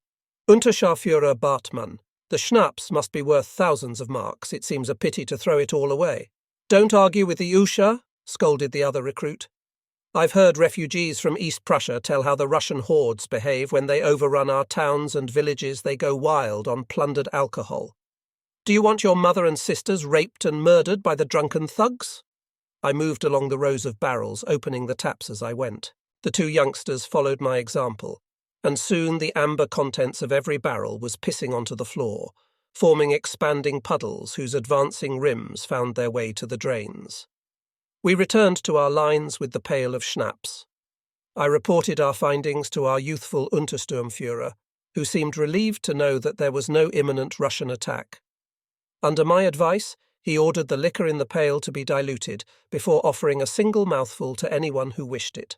S1: "Unterscharführer Bartmann, the schnapps must be worth thousands of marks. It seems a pity to throw it all away." "Don't argue with the Usha," scolded the other recruit. "I've heard refugees from East Prussia tell how the Russian hordes behave when they overrun our towns and villages. They go wild on plundered alcohol. Do you want your mother and sisters raped and murdered by the drunken thugs?" I moved along the rows of barrels, opening the taps as I went. The 2 youngsters followed my example, and soon the amber contents of every barrel was pissing onto the floor, forming expanding puddles whose advancing rims found their way to the drains. We returned to our lines with the pail of schnapps. I reported our findings to our youthful Untersturmführer, who seemed relieved to know that there was no imminent Russian attack. Under my advice, he ordered the liquor in the pail to be diluted before offering a single mouthful to anyone who wished it.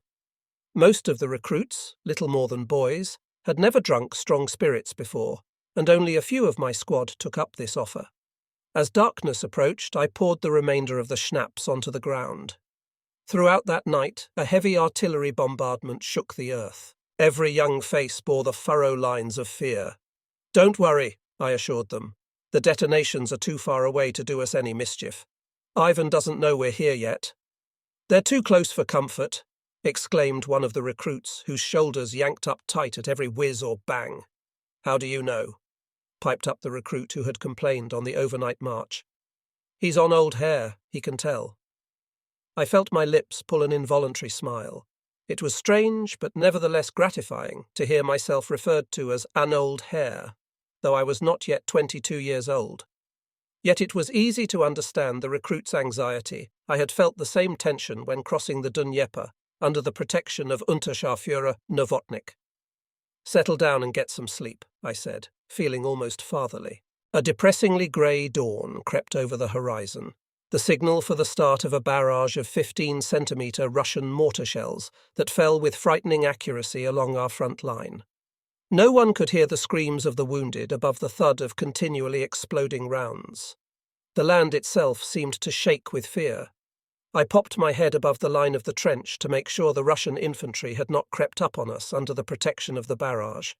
S1: Most of the recruits, little more than boys, had never drunk strong spirits before, and only a few of my squad took up this offer. As darkness approached, I poured the remainder of the schnapps onto the ground. Throughout that night, a heavy artillery bombardment shook the earth. Every young face bore the furrow lines of fear. "Don't worry," I assured them. "The detonations are too far away to do us any mischief. Ivan doesn't know we're here yet." "They're too close for comfort," exclaimed one of the recruits, whose shoulders yanked up tight at every whiz or bang. "How do you know?" piped up the recruit who had complained on the overnight march. "He's on old hair, he can tell." I felt my lips pull an involuntary smile. It was strange, but nevertheless gratifying, to hear myself referred to as an old hare, though I was not yet 22 years old. Yet it was easy to understand the recruit's anxiety. I had felt the same tension when crossing the Dnieper under the protection of Unterscharführer Novotny. "Settle down and get some sleep," I said, feeling almost fatherly. A depressingly grey dawn crept over the horizon, the signal for the start of a barrage of 15-centimetre Russian mortar shells that fell with frightening accuracy along our front line. No one could hear the screams of the wounded above the thud of continually exploding rounds. The land itself seemed to shake with fear. I popped my head above the line of the trench to make sure the Russian infantry had not crept up on us under the protection of the barrage.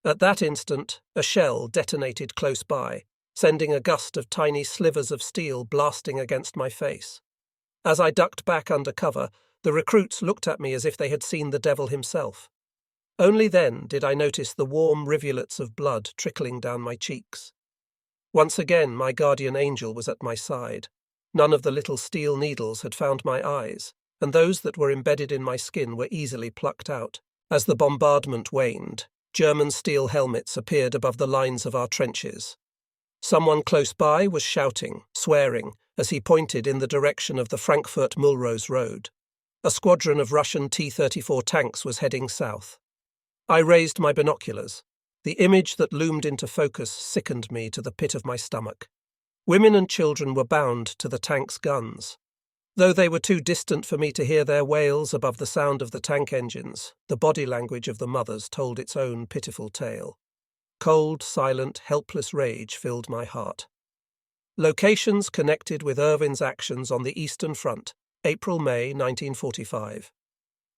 S1: At that instant, a shell detonated close by, sending a gust of tiny slivers of steel blasting against my face. As I ducked back under cover, the recruits looked at me as if they had seen the devil himself. Only then did I notice the warm rivulets of blood trickling down my cheeks. Once again my guardian angel was at my side. None of the little steel needles had found my eyes, and those that were embedded in my skin were easily plucked out. As the bombardment waned, German steel helmets appeared above the lines of our trenches. Someone close by was shouting, swearing, as he pointed in the direction of the Frankfurt-Mulrose road. A squadron of Russian T-34 tanks was heading south. I raised my binoculars. The image that loomed into focus sickened me to the pit of my stomach. Women and children were bound to the tanks' guns. Though they were too distant for me to hear their wails above the sound of the tank engines, the body language of the mothers told its own pitiful tale. Cold, silent, helpless rage filled my heart. Locations connected with Irvin's actions on the Eastern Front, April-May 1945.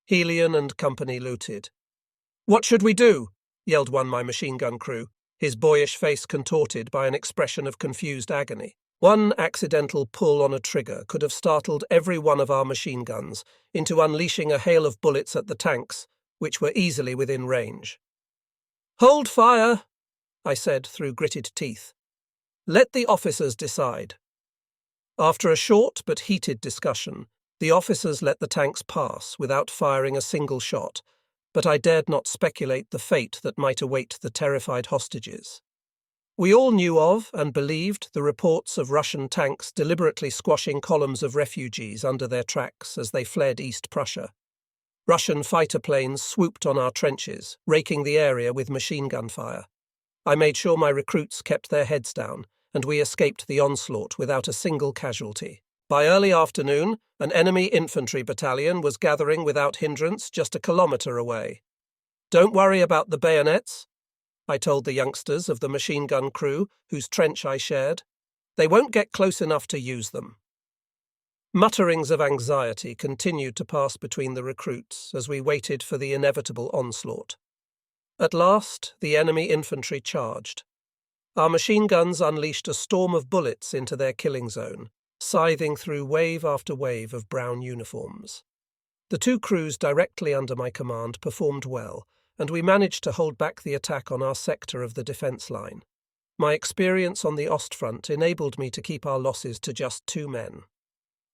S1: Helion and company looted. "What should we do?" yelled one my machine gun crew, his boyish face contorted by an expression of confused agony. One accidental pull on a trigger could have startled every one of our machine guns into unleashing a hail of bullets at the tanks, which were easily within range. "Hold fire," I said through gritted teeth. "Let the officers decide." After a short but heated discussion, the officers let the tanks pass without firing a single shot, but I dared not speculate the fate that might await the terrified hostages. We all knew of and believed the reports of Russian tanks deliberately squashing columns of refugees under their tracks as they fled East Prussia. Russian fighter planes swooped on our trenches, raking the area with machine gun fire. I made sure my recruits kept their heads down, and we escaped the onslaught without a single casualty. By early afternoon, an enemy infantry battalion was gathering without hindrance just a kilometre away. "Don't worry about the bayonets," I told the youngsters of the machine gun crew whose trench I shared. "They won't get close enough to use them." Mutterings of anxiety continued to pass between the recruits as we waited for the inevitable onslaught. At last, the enemy infantry charged. Our machine guns unleashed a storm of bullets into their killing zone, scything through wave after wave of brown uniforms. The two crews directly under my command performed well, and we managed to hold back the attack on our sector of the defence line. My experience on the Ostfront enabled me to keep our losses to just 2 men.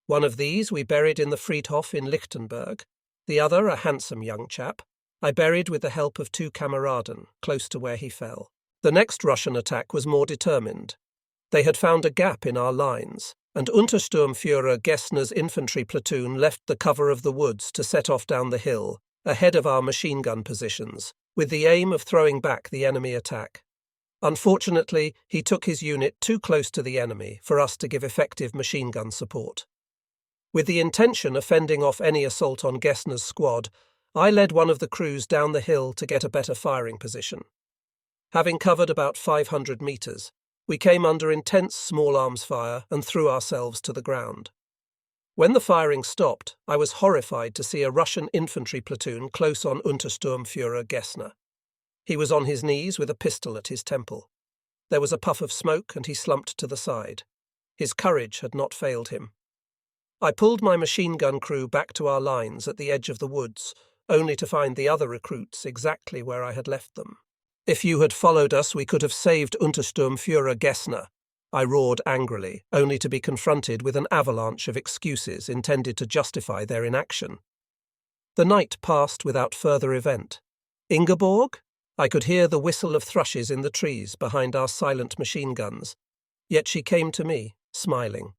S1: One of these we buried in the Friedhof in Lichtenberg, the other, a handsome young chap, I buried with the help of 2 Kameraden, close to where he fell. The next Russian attack was more determined. They had found a gap in our lines, and Untersturmführer Gessner's infantry platoon left the cover of the woods to set off down the hill, ahead of our machine gun positions, with the aim of throwing back the enemy attack. Unfortunately, he took his unit too close to the enemy for us to give effective machine gun support. With the intention of fending off any assault on Gessner's squad, I led one of the crews down the hill to get a better firing position. Having covered about 500 metres, We came under intense small arms fire and threw ourselves to the ground. When the firing stopped, I was horrified to see a Russian infantry platoon close on Untersturmführer Gessner. He was on his knees with a pistol at his temple. There was a puff of smoke and he slumped to the side. His courage had not failed him. I pulled my machine gun crew back to our lines at the edge of the woods, only to find the other recruits exactly where I had left them. "If you had followed us, we could have saved Untersturmführer Gessner," I roared angrily, only to be confronted with an avalanche of excuses intended to justify their inaction. The night passed without further event. Ingeborg? I could hear the whistle of thrushes in the trees behind our silent machine guns, yet she came to me, smiling.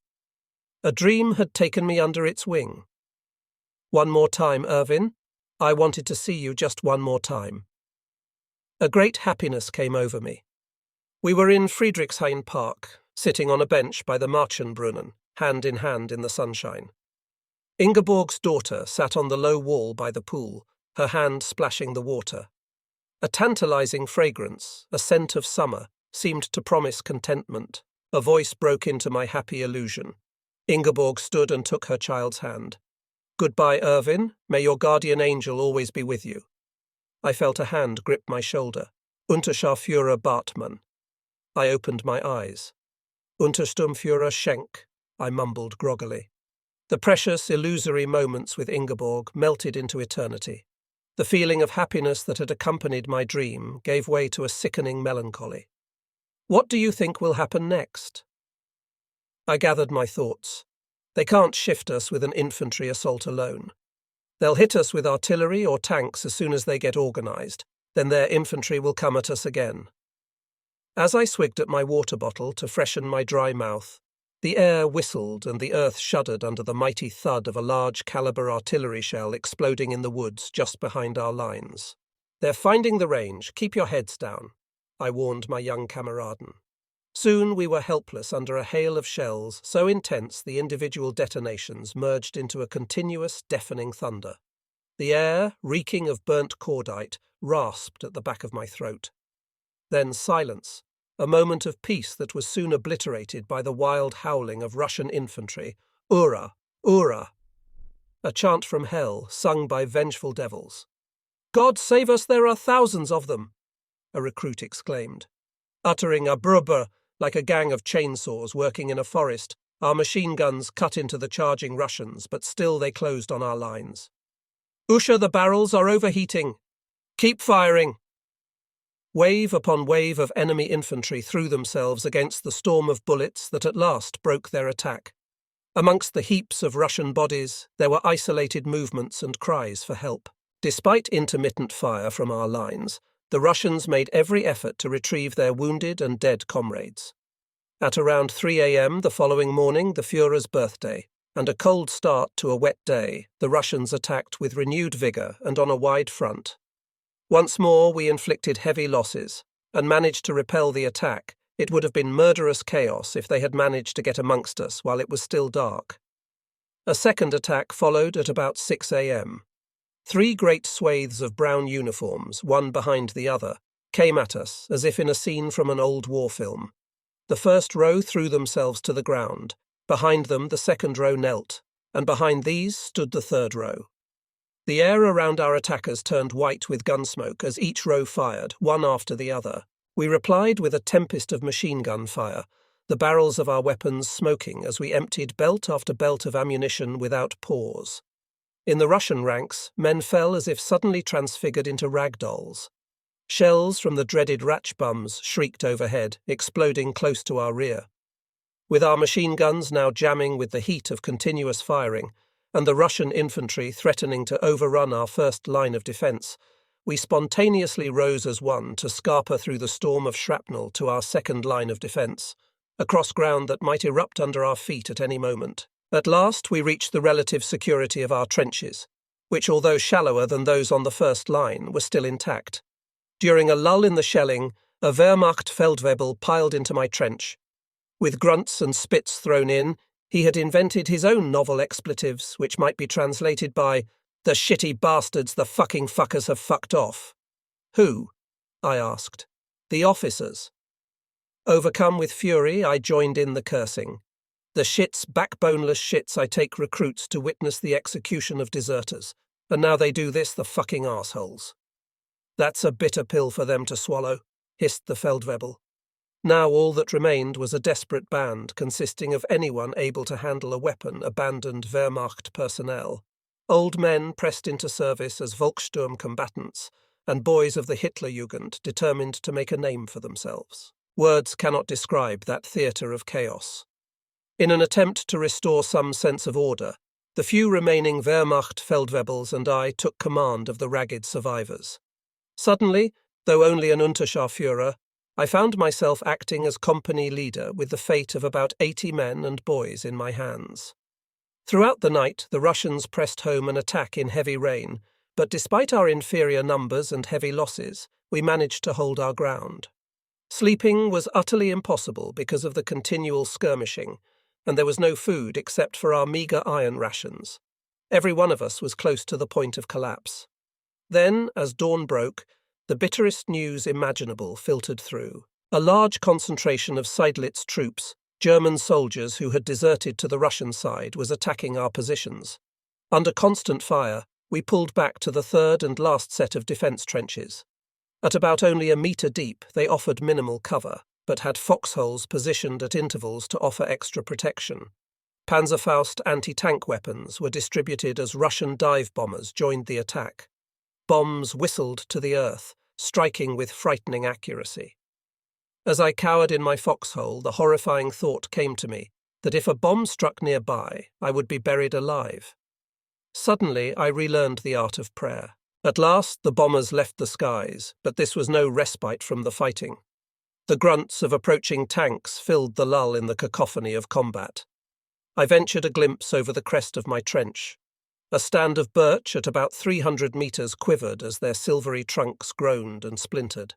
S1: A dream had taken me under its wing. "One more time, Irvin. I wanted to see you just one more time." A great happiness came over me. We were in Friedrichshain Park, sitting on a bench by the Marchenbrunnen, hand in hand in the sunshine. Ingeborg's daughter sat on the low wall by the pool, her hand splashing the water. A tantalizing fragrance, a scent of summer, seemed to promise contentment. A voice broke into my happy illusion. Ingeborg stood and took her child's hand. "Goodbye, Irvin. May your guardian angel always be with you." I felt a hand grip my shoulder. "Unterscharführer Bartmann." I opened my eyes. "Untersturmführer Schenk," I mumbled groggily. The precious, illusory moments with Ingeborg melted into eternity. The feeling of happiness that had accompanied my dream gave way to a sickening melancholy. What do you think will happen next? I gathered my thoughts. They can't shift us with an infantry assault alone. They'll hit us with artillery or tanks as soon as they get organised. Then their infantry will come at us again. As I swigged at my water bottle to freshen my dry mouth, the air whistled and the earth shuddered under the mighty thud of a large caliber artillery shell exploding in the woods just behind our lines. "They're finding the range. Keep your heads down," I warned my young kameraden. Soon we were helpless under a hail of shells so intense the individual detonations merged into a continuous, deafening thunder. The air, reeking of burnt cordite, rasped at the back of my throat. Then silence, a moment of peace that was soon obliterated by the wild howling of Russian infantry. "Ura! Ura!" A chant from hell, sung by vengeful devils. "God save us, there are thousands of them!" a recruit exclaimed. Uttering a brr like a gang of chainsaws working in a forest, our machine guns cut into the charging Russians, but still they closed on our lines. "Usha, the barrels are overheating. Keep firing!" Wave upon wave of enemy infantry threw themselves against the storm of bullets that at last broke their attack. Amongst the heaps of Russian bodies, there were isolated movements and cries for help. Despite intermittent fire from our lines, the Russians made every effort to retrieve their wounded and dead comrades. At around 3 a.m. the following morning, the Führer's birthday, and a cold start to a wet day, the Russians attacked with renewed vigour and on a wide front. Once more we inflicted heavy losses, and managed to repel the attack. It would have been murderous chaos if they had managed to get amongst us while it was still dark. A second attack followed at about 6 a.m. 3 great swathes of brown uniforms, one behind the other, came at us as if in a scene from an old war film. The first row threw themselves to the ground. Behind them the second row knelt, and behind these stood the third row. The air around our attackers turned white with gunsmoke as each row fired, one after the other. We replied with a tempest of machine gun fire, the barrels of our weapons smoking as we emptied belt after belt of ammunition without pause. In the Russian ranks, men fell as if suddenly transfigured into rag dolls. Shells from the dreaded Ratchbums shrieked overhead, exploding close to our rear. With our machine guns now jamming with the heat of continuous firing, and the Russian infantry threatening to overrun our first line of defence, we spontaneously rose as one to scarper through the storm of shrapnel to our second line of defence, across ground that might erupt under our feet at any moment. At last we reached the relative security of our trenches, which, although shallower than those on the first line, were still intact. During a lull in the shelling, a Wehrmacht Feldwebel piled into my trench. With grunts and spits thrown in, he had invented his own novel expletives, which might be translated by, "The shitty bastards, the fucking fuckers have fucked off." "Who?" I asked. "The officers." Overcome with fury, I joined in the cursing. The shits, backboneless shits, I take recruits to witness the execution of deserters. And now they do this, the fucking arseholes. That's a bitter pill for them to swallow, hissed the Feldwebel. Now all that remained was a desperate band consisting of anyone able to handle a weapon, abandoned Wehrmacht personnel, old men pressed into service as Volkssturm combatants, and boys of the Hitlerjugend determined to make a name for themselves. Words cannot describe that theatre of chaos. In an attempt to restore some sense of order, the few remaining Wehrmacht Feldwebels and I took command of the ragged survivors. Suddenly, though only an Unterscharführer, I found myself acting as company leader with the fate of about 80 men and boys in my hands. Throughout the night, the Russians pressed home an attack in heavy rain, but despite our inferior numbers and heavy losses, we managed to hold our ground. Sleeping was utterly impossible because of the continual skirmishing, and there was no food except for our meagre iron rations. Every one of us was close to the point of collapse. Then, as dawn broke, the bitterest news imaginable filtered through. A large concentration of Seydlitz troops, German soldiers who had deserted to the Russian side, was attacking our positions. Under constant fire, we pulled back to the third and last set of defence trenches. At about only a metre deep, they offered minimal cover, but had foxholes positioned at intervals to offer extra protection. Panzerfaust anti-tank weapons were distributed as Russian dive bombers joined the attack. Bombs whistled to the earth, striking with frightening accuracy. As I cowered in my foxhole, the horrifying thought came to me that if a bomb struck nearby, I would be buried alive. Suddenly, I relearned the art of prayer. At last, the bombers left the skies, but this was no respite from the fighting. The grunts of approaching tanks filled the lull in the cacophony of combat. I ventured a glimpse over the crest of my trench. A stand of birch at about 300 metres quivered as their silvery trunks groaned and splintered.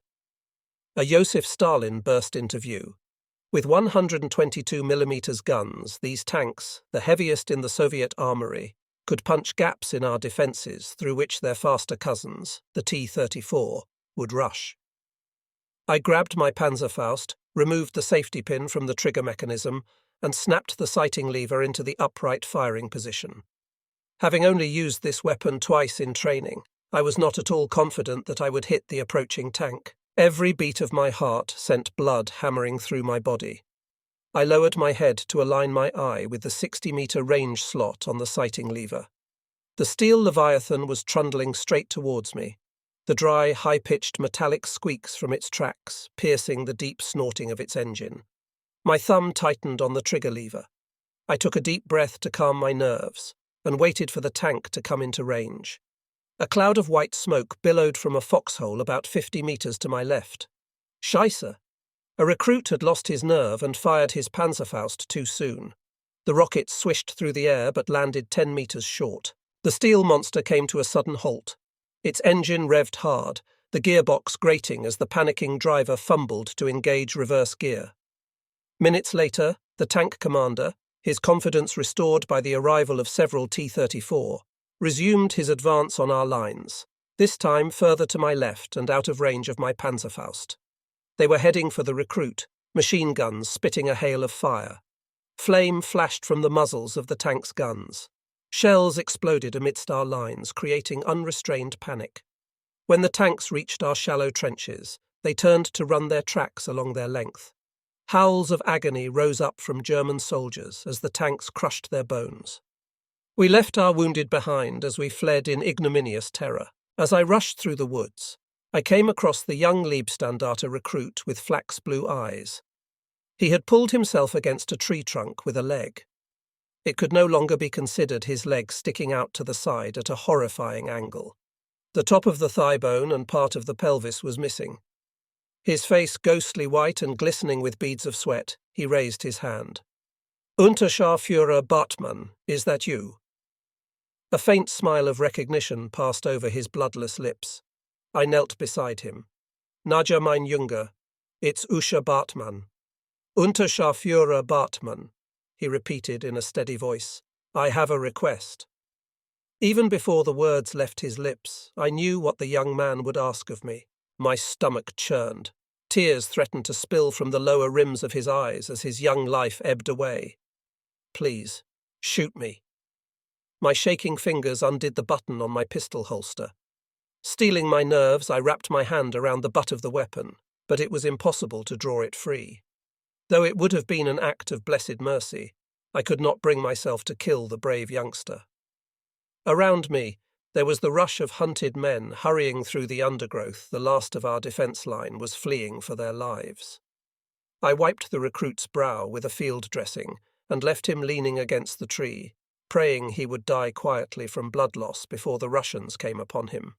S1: A Joseph Stalin burst into view. With 122mm guns, these tanks, the heaviest in the Soviet armoury, could punch gaps in our defences through which their faster cousins, the T-34, would rush. I grabbed my Panzerfaust, removed the safety pin from the trigger mechanism, and snapped the sighting lever into the upright firing position. Having only used this weapon twice in training, I was not at all confident that I would hit the approaching tank. Every beat of my heart sent blood hammering through my body. I lowered my head to align my eye with the 60-metre range slot on the sighting lever. The steel Leviathan was trundling straight towards me, the dry, high-pitched metallic squeaks from its tracks piercing the deep snorting of its engine. My thumb tightened on the trigger lever. I took a deep breath to calm my nerves and waited for the tank to come into range. A cloud of white smoke billowed from a foxhole about 50 metres to my left. Scheisse! A recruit had lost his nerve and fired his Panzerfaust too soon. The rocket swished through the air but landed 10 metres short. The steel monster came to a sudden halt. Its engine revved hard, the gearbox grating as the panicking driver fumbled to engage reverse gear. Minutes later, the tank commander, his confidence restored by the arrival of several T-34, resumed his advance on our lines, this time further to my left and out of range of my Panzerfaust. They were heading for the recruit, machine guns spitting a hail of fire. Flame flashed from the muzzles of the tank's guns. Shells exploded amidst our lines, creating unrestrained panic. When the tanks reached our shallow trenches, they turned to run their tracks along their length. Howls of agony rose up from German soldiers as the tanks crushed their bones. We left our wounded behind as we fled in ignominious terror. As I rushed through the woods, I came across the young Leibstandarte recruit with flax blue eyes. He had pulled himself against a tree trunk with a leg. It could no longer be considered his leg sticking out to the side at a horrifying angle. The top of the thigh bone and part of the pelvis was missing. His face ghostly white and glistening with beads of sweat, he raised his hand. "Unterscharführer Bartmann, is that you?" A faint smile of recognition passed over his bloodless lips. I knelt beside him. "Nadja, mein Junge, it's Usha Bartmann." "Unterscharführer Bartmann," he repeated in a steady voice. "I have a request." Even before the words left his lips, I knew what the young man would ask of me. My stomach churned. Tears threatened to spill from the lower rims of his eyes as his young life ebbed away. Please, shoot me. My shaking fingers undid the button on my pistol holster. Steeling my nerves, I wrapped my hand around the butt of the weapon, but it was impossible to draw it free. Though it would have been an act of blessed mercy, I could not bring myself to kill the brave youngster. Around me, there was the rush of hunted men hurrying through the undergrowth. The last of our defence line was fleeing for their lives. I wiped the recruit's brow with a field dressing and left him leaning against the tree, praying he would die quietly from blood loss before the Russians came upon him.